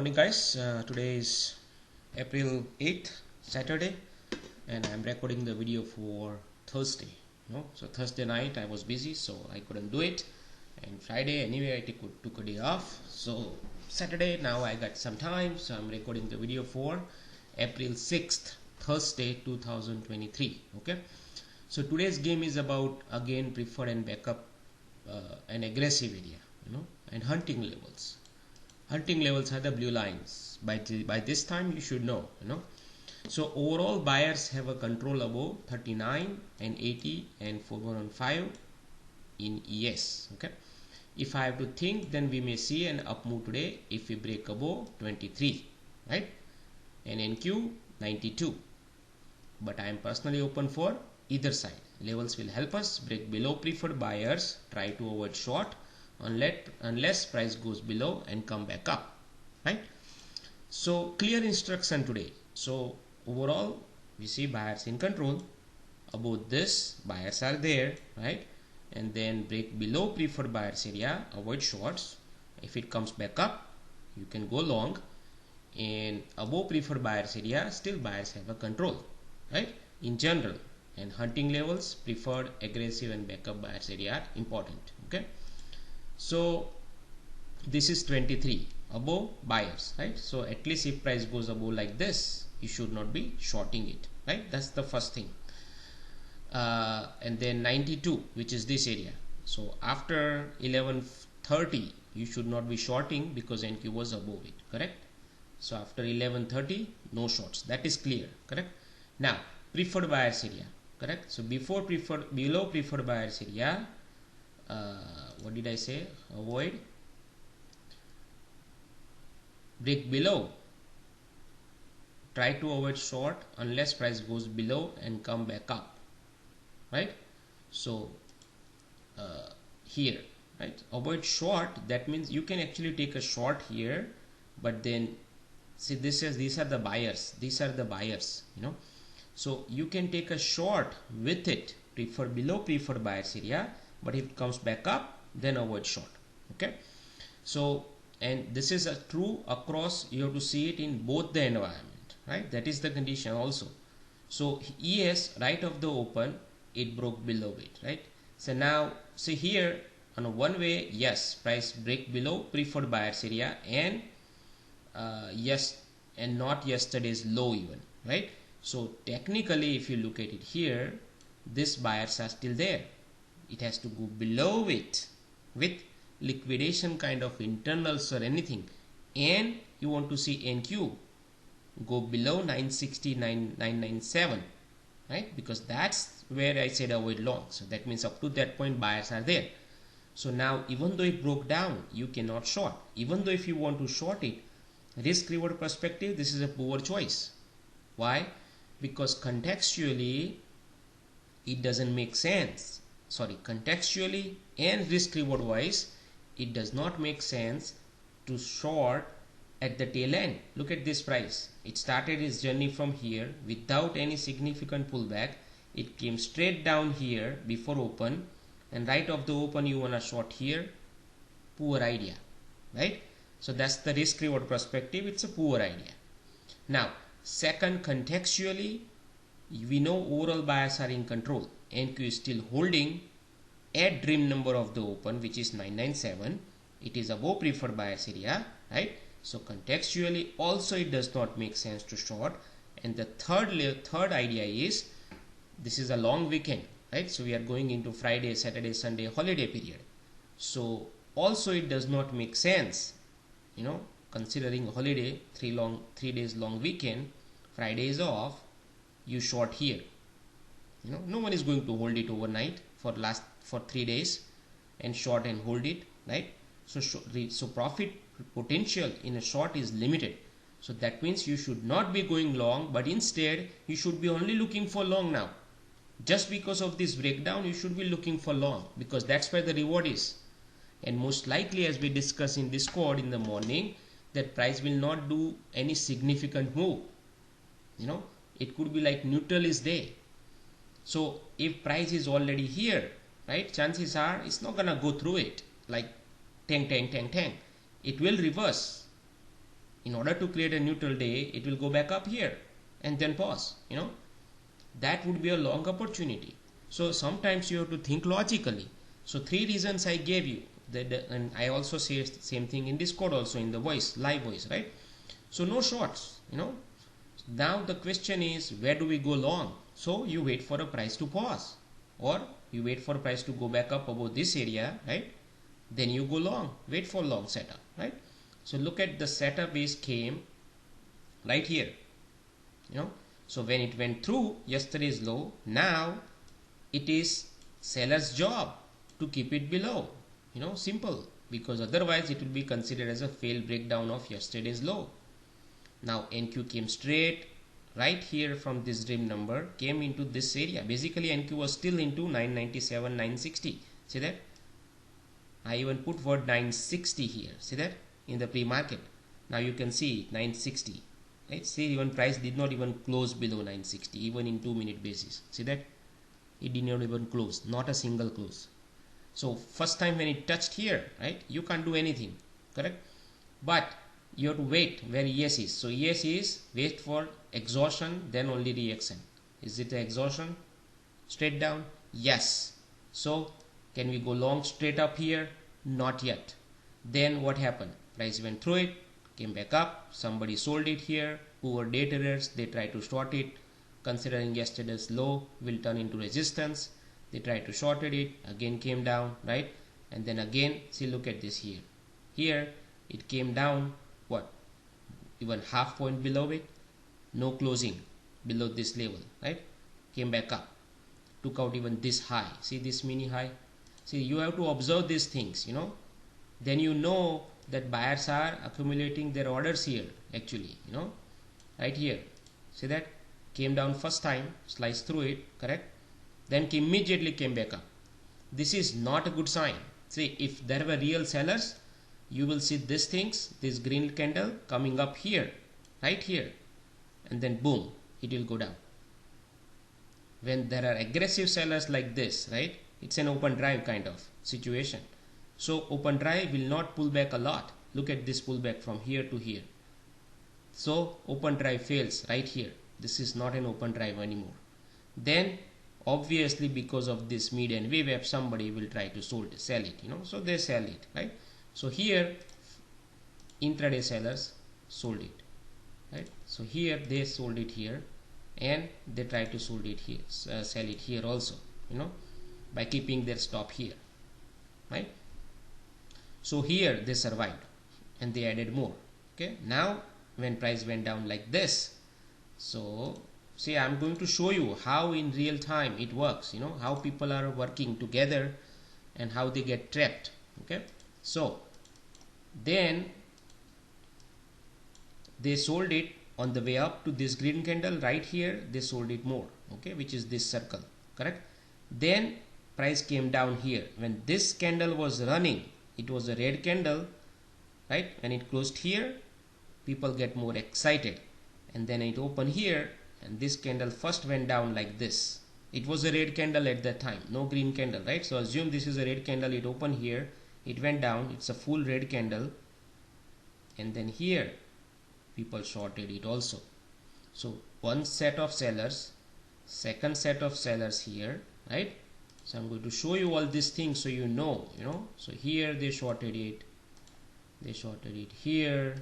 Morning guys, today is April 8th, Saturday, and I'm recording the video for Thursday. So Thursday night I was busy, so I couldn't do it, and Friday anyway I took a day off. So Saturday now I got some time, so I'm recording the video for April 6th, Thursday 2023. Okay, so today's game is about again preferred and backup and aggressive area, and hunting levels. Hunting levels are the blue lines. By this time you should know, So overall buyers have a control above 39 and 80 and 4115 in ES. Okay. If I have to think, then we may see an up move today if we break above 23, right? And NQ 92. But I am personally open for either side. Levels will help us break below preferred buyers. Try to avoid short unless price goes below and come back up, right? So clear instruction today. So overall we see buyers in control. Above this buyers are there, right? And then break below preferred buyers area, avoid shorts. If it comes back up, you can go long, and above preferred buyers area still buyers have a control, right? In general, and hunting levels, preferred, aggressive and backup buyers area are important. Okay, so this is 23 above buyers, right? So at least if price goes above like this, you should not be shorting it, right? That's the first thing. And then 92, which is this area. So after 11:30 you should not be shorting because NQ was above it, correct? So after 11:30 no shorts, that is clear, correct? Now preferred buyers area, correct? So below preferred buyers area, what did I say? Avoid, break below, try to avoid short unless price goes below and come back up, right? So here, right, avoid short, that means you can actually take a short here, but then see these are the buyers, so you can take a short with it, below preferred buyers area, but if it comes back up, then avoid short. Okay, so and this is a true across, you have to see it in both the environment, right? That is the condition also. So ES right of the open, it broke below it, right? So now see here on a one way, yes, price break below preferred buyers area, and yes, and not yesterday's low even, right? So technically if you look at it here, these buyers are still there. It has to go below it with liquidation kind of internals or anything, and you want to see NQ go below 960,997, right? Because that's where I said avoid long. So that means up to that point buyers are there. So now even though it broke down, you cannot short. Even though if you want to short it, risk reward perspective, this is a poor choice. Why? Because contextually it doesn't make sense. Contextually and risk reward wise, it does not make sense to short at the tail end. Look at this price. It started its journey from here without any significant pullback. It came straight down here before open, and right off the open you want to short here. Poor idea, right? So that's the risk reward perspective. It's a poor idea. Now second, contextually we know overall buyers are in control. NQ is still holding at dream number of the open, which is 997. It is above preferred buyers area, right? So contextually also it does not make sense to short. And the third idea is, this is a long weekend, right? So we are going into Friday, Saturday, Sunday holiday period. So also it does not make sense, considering holiday, 3 days long weekend, Friday is off, you short here. No one is going to hold it overnight for 3 days and short and hold it, right? So profit potential in a short is limited. So that means you should not be going long, but instead you should be only looking for long now. Just because of this breakdown, you should be looking for long, because that's where the reward is. And most likely, as we discuss in Discord in the morning, that price will not do any significant move. It could be like neutral is there. So if price is already here, right, chances are it's not gonna go through it like tang. It will reverse, in order to create a neutral day, it will go back up here and then pause, that would be a long opportunity. So sometimes you have to think logically. So 3 reasons I gave you, and I also say same thing in Discord also, in the voice, live voice, right? So no shorts, Now the question is, where do we go long? So you wait for a price to pause, or you wait for a price to go back up above this area, right? Then you go long, wait for long setup, right? So look at the setup is came right here, So when it went through yesterday's low, now it is seller's job to keep it below, simple, because otherwise it will be considered as a failed breakdown of yesterday's low. Now NQ came straight right here from this dream number, came into this area. Basically NQ was still into 997, 960. See that? I even put word 960 here. See that? In the pre-market. Now you can see 960. Right? See, even price did not even close below 960, even in 2-minute basis. See that? It did not even close. Not a single close. So first time when it touched here, right? You can't do anything. Correct? But you have to wait where ES is. So ES is wait for exhaustion, then only reaction. Is it exhaustion? Straight down? Yes. So can we go long straight up here? Not yet. Then what happened? Price went through it, came back up. Somebody sold it here. Who were day traders? They tried to short it. Considering yesterday's low will turn into resistance. They tried to short it. Again came down, right? And then again, see, look at this here. Here it came down. What? Even half point below it. No closing below this level, right? Came back up. Took out even this high. See this mini high? See, you have to observe these things, Then you know that buyers are accumulating their orders here, actually, Right here. See that? Came down first time, sliced through it, correct? Then immediately came back up. This is not a good sign. See, if there were real sellers, you will see these things, this green candle coming up here, right here. And then boom, it will go down. When there are aggressive sellers like this, right? It's an open drive kind of situation. So open drive will not pull back a lot. Look at this pullback from here to here. So open drive fails right here. This is not an open drive anymore. Then obviously because of this mid and VWAP, somebody will try to sell it, So they sell it, right? So here intraday sellers sold it, right? So here they sold it here, and they try to sell it here also, by keeping their stop here, right? So here they survived and they added more. Okay, now when price went down like this, so see, I'm going to show you how in real time it works, how people are working together and how they get trapped. Okay, so then they sold it on the way up to this green candle right here. They sold it more, okay, which is this circle, correct? Then price came down here. When this candle was running, it was a red candle, right? When it closed here, people get more excited, and then it opened here, and this candle first went down like this. It was a red candle at that time, no green candle, right? So assume this is a red candle. It opened here, it went down, it's a full red candle, and then here people shorted it also. So one set of sellers, second set of sellers here, right? So I'm going to show you all these things so you know. So here they shorted it, they shorted it here,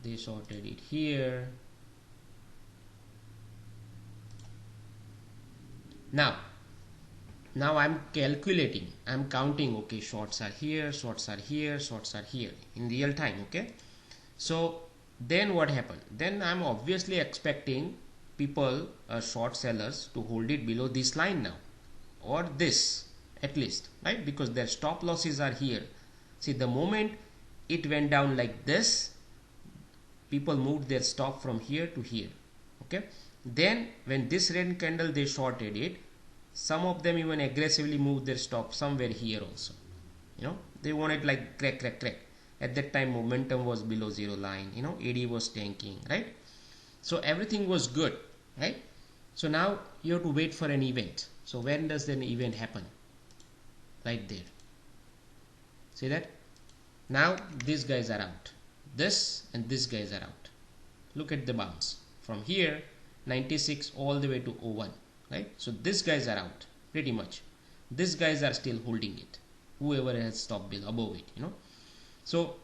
they shorted it here. Now I'm calculating, I'm counting, okay, shorts are here, shorts are here, shorts are here in real time, okay? So then what happened? Then I'm obviously expecting people, short sellers, to hold it below this line now, or this at least, right? Because their stop losses are here. See, the moment it went down like this, people moved their stop from here to here, okay? Then when this red candle they shorted it, some of them even aggressively moved their stop somewhere here also. They wanted like crack. At that time momentum was below zero line, AD was tanking, right? So everything was good, right? So now you have to wait for an event. So when does an event happen? Right there. See that? Now these guys are out. this and these guys are out. Look at the bounce from here 96 all the way to 01, right? So these guys are out pretty much. These guys are still holding it, whoever has stopped below above it, you know. So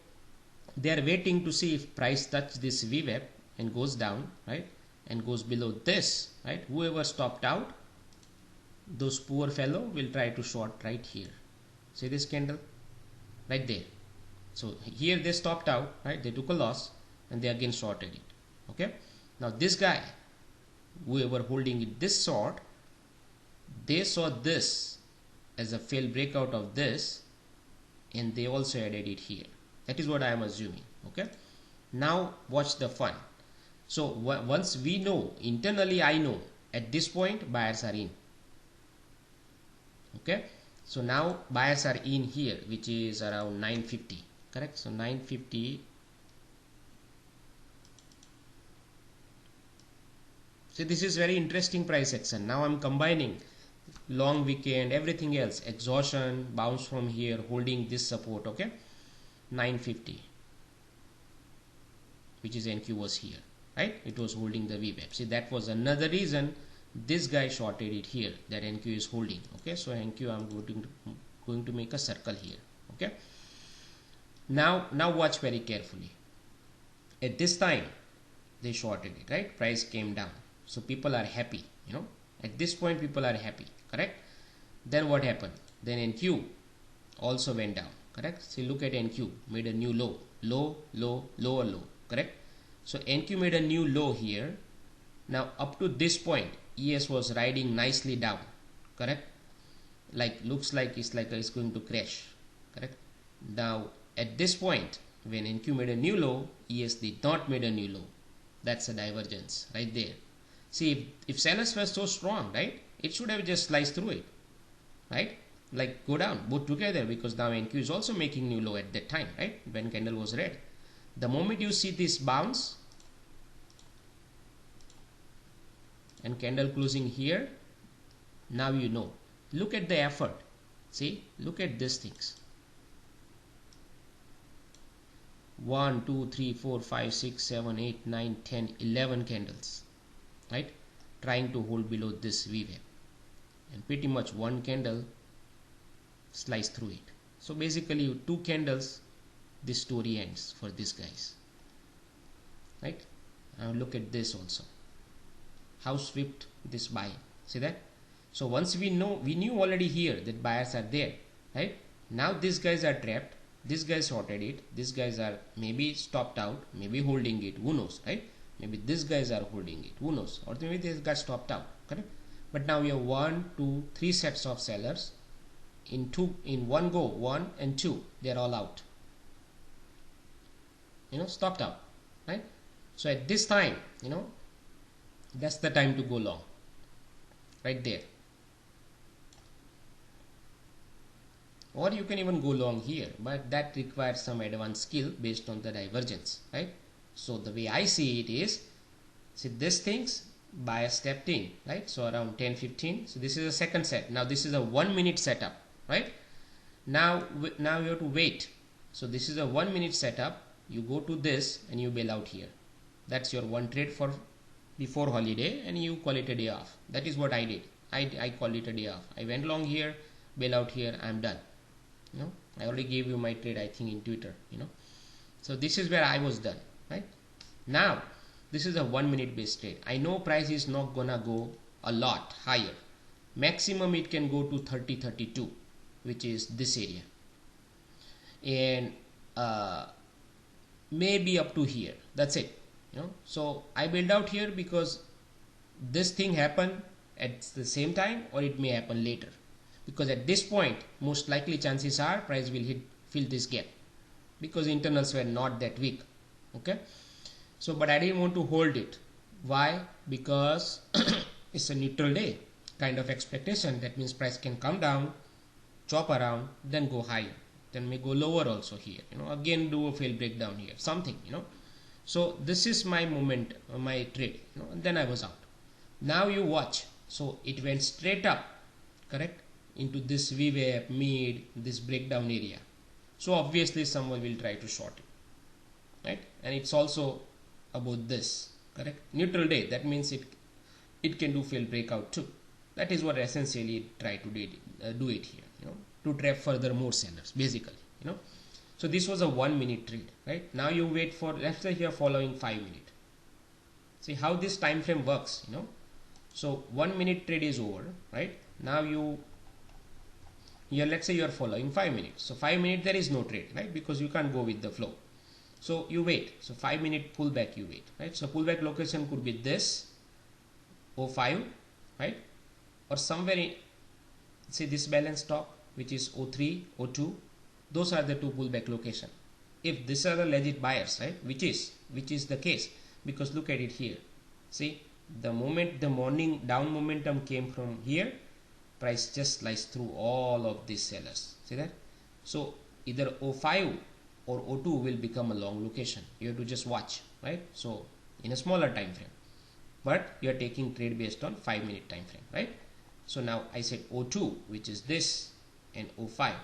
they are waiting to see if price touch this VWAP and goes down, right, and goes below this, right. Whoever stopped out, those poor fellow will try to short right here. See this candle right there. So here they stopped out, right, they took a loss and they again shorted it. Okay, now this guy, whoever holding it this short, they saw this as a failed breakout of this and they also added it here. That is what I am assuming. Okay, now watch the fun. So once we know, internally I know at this point buyers are in. Okay, so now buyers are in here, which is around 950, correct? So 950. So this is very interesting price action. Now I'm combining long weekend, everything else, exhaustion, bounce from here, holding this support. Okay, 950, which is NQ was here, right? It was holding the VWAP. See, that was another reason this guy shorted it here, that NQ is holding. Okay, so NQ I'm going to make a circle here. Okay, now watch very carefully. At this time they shorted it, right? Price came down, so people are happy, you know. At this point people are happy, correct? Then what happened? Then NQ also went down, correct? See, look at NQ, made a new low, lower low, correct? So NQ made a new low here. Now up to this point ES was riding nicely down, correct? Like looks like it's going to crash, correct? Now at this point when NQ made a new low, ES did not made a new low. That's a divergence right there. See, if sellers were so strong, right, it should have just sliced through it, right? Like go down both together, because now NQ is also making new low at that time, right, when candle was red. The moment you see this bounce and candle closing here, now you know. Look at the effort. See, look at these things. 1 2 3 4 5 6 7 8 9 10 11 candles, right, trying to hold below this VWAP, and pretty much one candle slice through it. So basically 2 candles, this story ends for these guys, right? Now look at this also, how swift this buy. See that? So once we knew already here that buyers are there, right? Now these guys are trapped, these guys shorted it, these guys are maybe stopped out, maybe holding it, who knows, right? Maybe these guys are holding it, who knows, or maybe they got stopped out, correct? But now we have 1 2 3 sets of sellers in one go. 1 and 2, they are all out, you know, stopped out, right? So at this time, you know, that's the time to go long, right there. Or you can even go long here, but that requires some advanced skill based on the divergence, right? So the way I see it is, see these things, buyer stepped in, right? So around 10-15. So this is a second set. Now this is a 1 minute setup, right? Now you have to wait. So this is a 1 minute setup. You go to this and you bail out here. That's your one trade for before holiday, and you call it a day off. That is what I did. I call it a day off. I went long here, bail out here, I'm done. You know, I already gave you my trade, I think, in Twitter, you know. So this is where I was done, right? Now this is a 1 minute based trade. I know price is not gonna go a lot higher. Maximum it can go to 30-32, which is this area, and maybe up to here. That's it, you know. So I build out here because this thing happened at the same time, or it may happen later, because at this point most likely chances are price will fill this gap, because internals were not that weak. Okay, so but I didn't want to hold it. Why? Because it's a neutral day kind of expectation. That means price can come down, chop around, then go higher, then may go lower also here, you know, again do a fail breakdown here, something, you know. So this is my moment, my trade, you know, and then I was out. Now you watch. So it went straight up, correct, into this VWAP mid, this breakdown area. So obviously someone will try to short it, right? And it's also about this, correct? Neutral day, that means it can do failed breakout too. That is what essentially try to do it here, to trap further more sellers basically, So this was a 1 minute trade, right? Now you wait for, let's say you are following 5 minutes. See how this time frame works, So 1 minute trade is over, right? Now let's say you are following 5 minutes. So 5 minutes there is no trade, right? Because you can't go with the flow. So you wait. So 5 minute pullback you wait, right? So pullback location could be this 05, right? Or somewhere in, say this balance top, which is 03, 02. Those are the two pullback location. If these are the legit buyers, right? Which is the case, because look at it here. See, the moment the morning down momentum came from here, price just sliced through all of these sellers. See that? So either 05 or 02 will become a long location. You have to just watch, right? So in a smaller time frame, but you are taking trade based on 5 minute time frame, right? So now I said 02, which is this, and 05,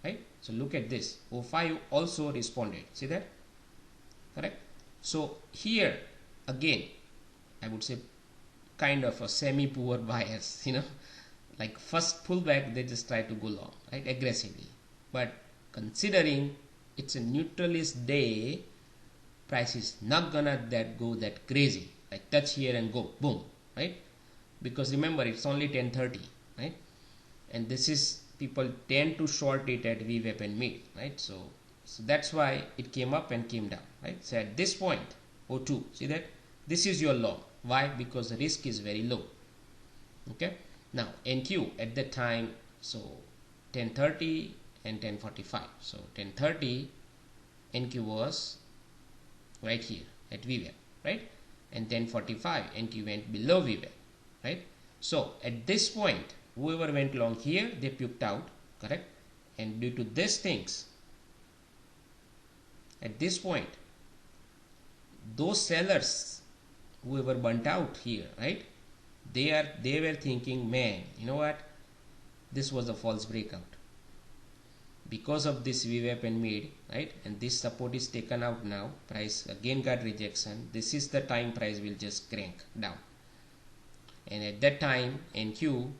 right? So look at this, 05 also responded. See that? Correct? So here again, I would say kind of a semi-poor buyers, like first pullback they just try to go long, right, aggressively. But considering it's a neutralist day, price is not gonna go that crazy, like touch here and go boom, right? Because remember it's only 10:30, right? And this is, people tend to short it at VWAP and mid, right? So that's why it came up and came down, right? So at this point 02, see that this is your long. Why? Because the risk is very low. Okay, now NQ at that time, so 10:30 and 10:45. So 10:30 NQ was right here at VWAP, right? And 10:45 NQ went below VWAP, right? So at this point, whoever went long here, they puked out, correct? And due to these things, at this point, those sellers, whoever burnt out here, right, they were thinking, man, you know what, this was a false breakout because of this VWAP and mid, right? And this support is taken out now, price again got rejection. This is the time price will just crank down. And at that time NQ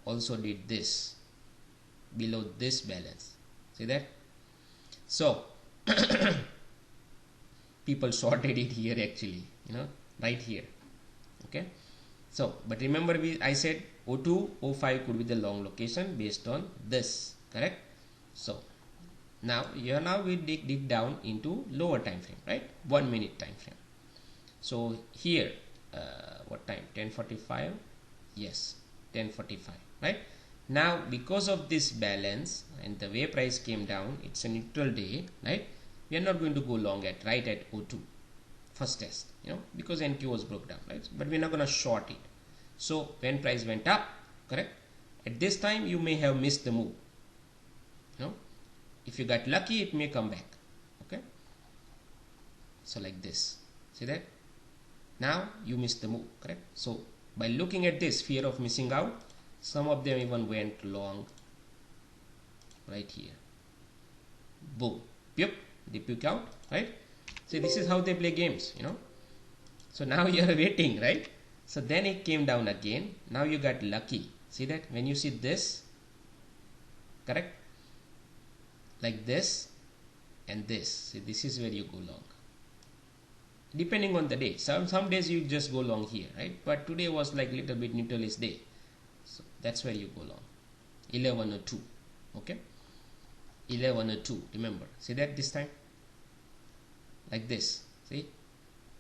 also did this below this balance. See that? So people shorted it here actually, right here. Okay, so but remember I said 02, 05 could be the long location based on this, correct? So now we dig down into lower time frame, right? 1 minute time frame. So here what time? 10:45. Yes, 10:45, right? Now because of this balance and the way price came down, it's a neutral day, right? We are not going to go long at 02 first test, because NQ was broke down, right? But we're not going to short it. So when price went up, correct, at this time you may have missed the move. If you got lucky, it may come back. Okay, so like this, see that? Now you missed the move, correct? So by looking at this, fear of missing out, some of them even went long right here. Boom, yep, they pick out, right? See, this is how they play games, So now you are waiting, right? So then it came down again. Now you got lucky. See that? When you see this, correct, like this and this, see, this is where you go long, depending on the day. Some days you just go long here, right? But today was like little bit neutralist day, so that's where you go long. 11:02. Okay, 11:02. Remember, see that this time like this. See,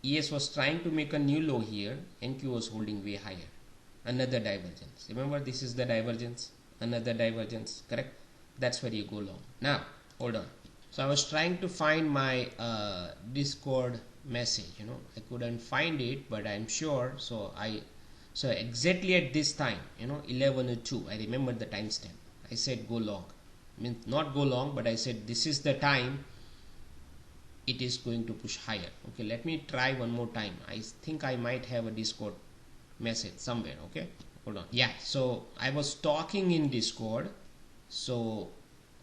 ES was trying to make a new low here, NQ was holding way higher. Another divergence. Remember, this is the divergence, another divergence, correct? That's where you go long. Now hold on. So I was trying to find my Discord message, I couldn't find it, but I'm sure. So exactly at this time, 11:02, I remember the timestamp. I said go long, means not go long, but I said this is the time it is going to push higher. Okay, let me try one more time. I think I might have a Discord message somewhere. Okay, hold on. Yeah, so I was talking in Discord, so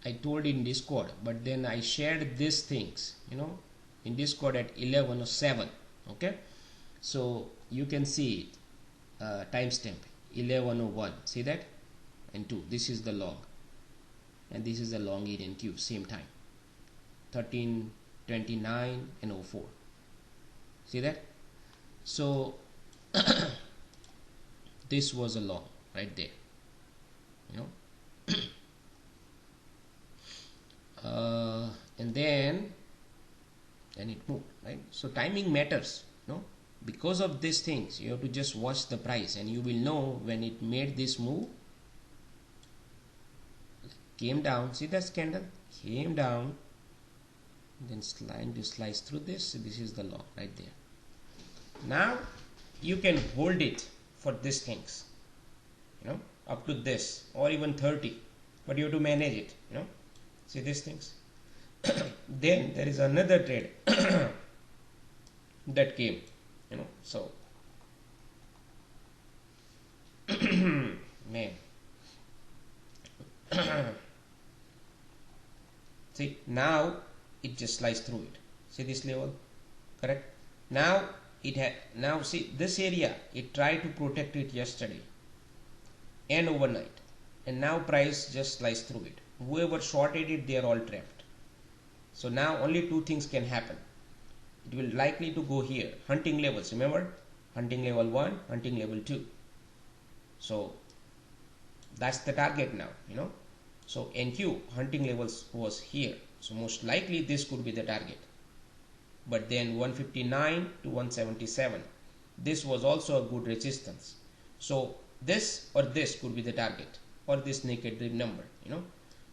I told in Discord, but then I shared these things, in this code at 11:07. Okay, so you can see it, timestamp 11:01. See that? And 2. This is the long, and this is the long in and Q, same time 13:29 and 04. See that? So this was a long right there, you know. And then it moved, right? So timing matters, no? Because of these things, you have to just watch the price, and you will know when it made this move, came down. See that candle came down, then slice through this. This is the long right there. Now you can hold it for these things, you know, up to this or even 30, but you have to manage it, you know. See these things. Then there is another trade that came, you know. So man, see, now it just sliced through it. See this level, correct? Now it had, now see this area, it tried to protect it yesterday and overnight, and now price just sliced through it. Whoever shorted it, they are all trapped. So now only two things can happen. It will likely to go here, hunting levels, remember, hunting level 1, hunting level 2. So that's the target now, you know. So NQ hunting levels was here, so most likely this could be the target. But then 159 to 177, this was also a good resistance. So this or this could be the target, or this naked dream number, you know.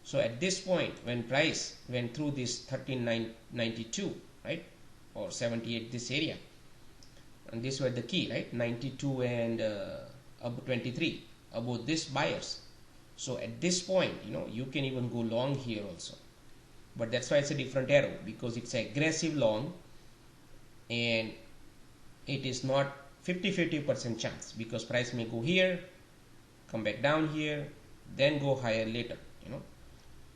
So at this point, when price went through this 13.92, right, or 78, this area, and these were the key, right, 92 and above 23, above this buyers. So at this point, you know, you can even go long here also, but that's why it's a different arrow, because it's aggressive long, and it is not 50% chance, because price may go here, come back down here, then go higher later, you know.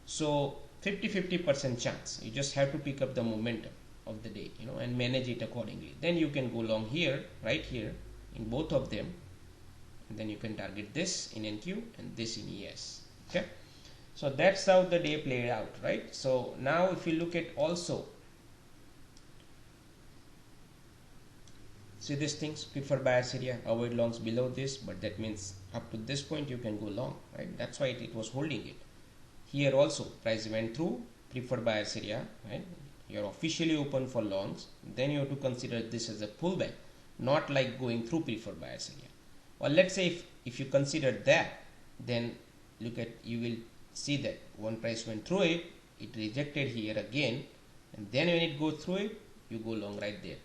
So 50% chance. You just have to pick up the momentum of the day, you know, and manage it accordingly. Then you can go long here, right here, in both of them, and then you can target this in NQ and this in ES. Okay, so that's how the day played out, right? So now if you look at also, see these things, prefer buyers area, avoid longs below this, but that means up to this point you can go long, right? That's why it was holding it. Here also price went through preferred buyers area, right? You're officially open for longs, then you have to consider this as a pullback, not like going through preferred buyers area. Or let's say if you consider that, then look at, you will see that one price went through it, it rejected here again, and then when it goes through it, you go long right there.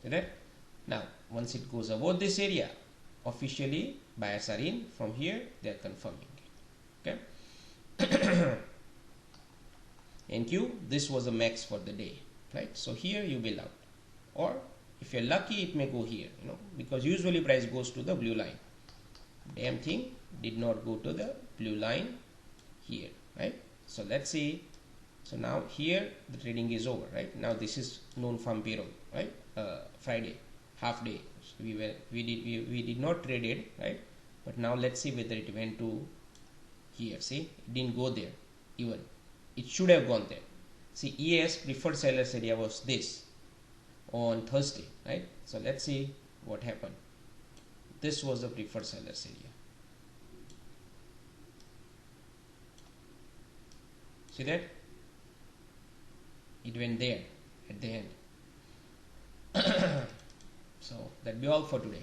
See that? Now once it goes above this area, officially buyers are in. From here they are confirming it. Okay. NQ, this was a max for the day, right? So here you will out, or if you're lucky it may go here, you know, because usually price goes to the blue line. Damn thing did not go to the blue line here, right? So let's see. So now here the trading is over, right? Now this is known farm payroll, right? Friday half day. So we did not trade it, right? But now let's see whether it went to here. See, it didn't go there even. It should have gone there. See, ES preferred sellers area was this on Thursday, right? So let's see what happened. This was the preferred sellers area. See that? It went there at the end. So that'll be all for today.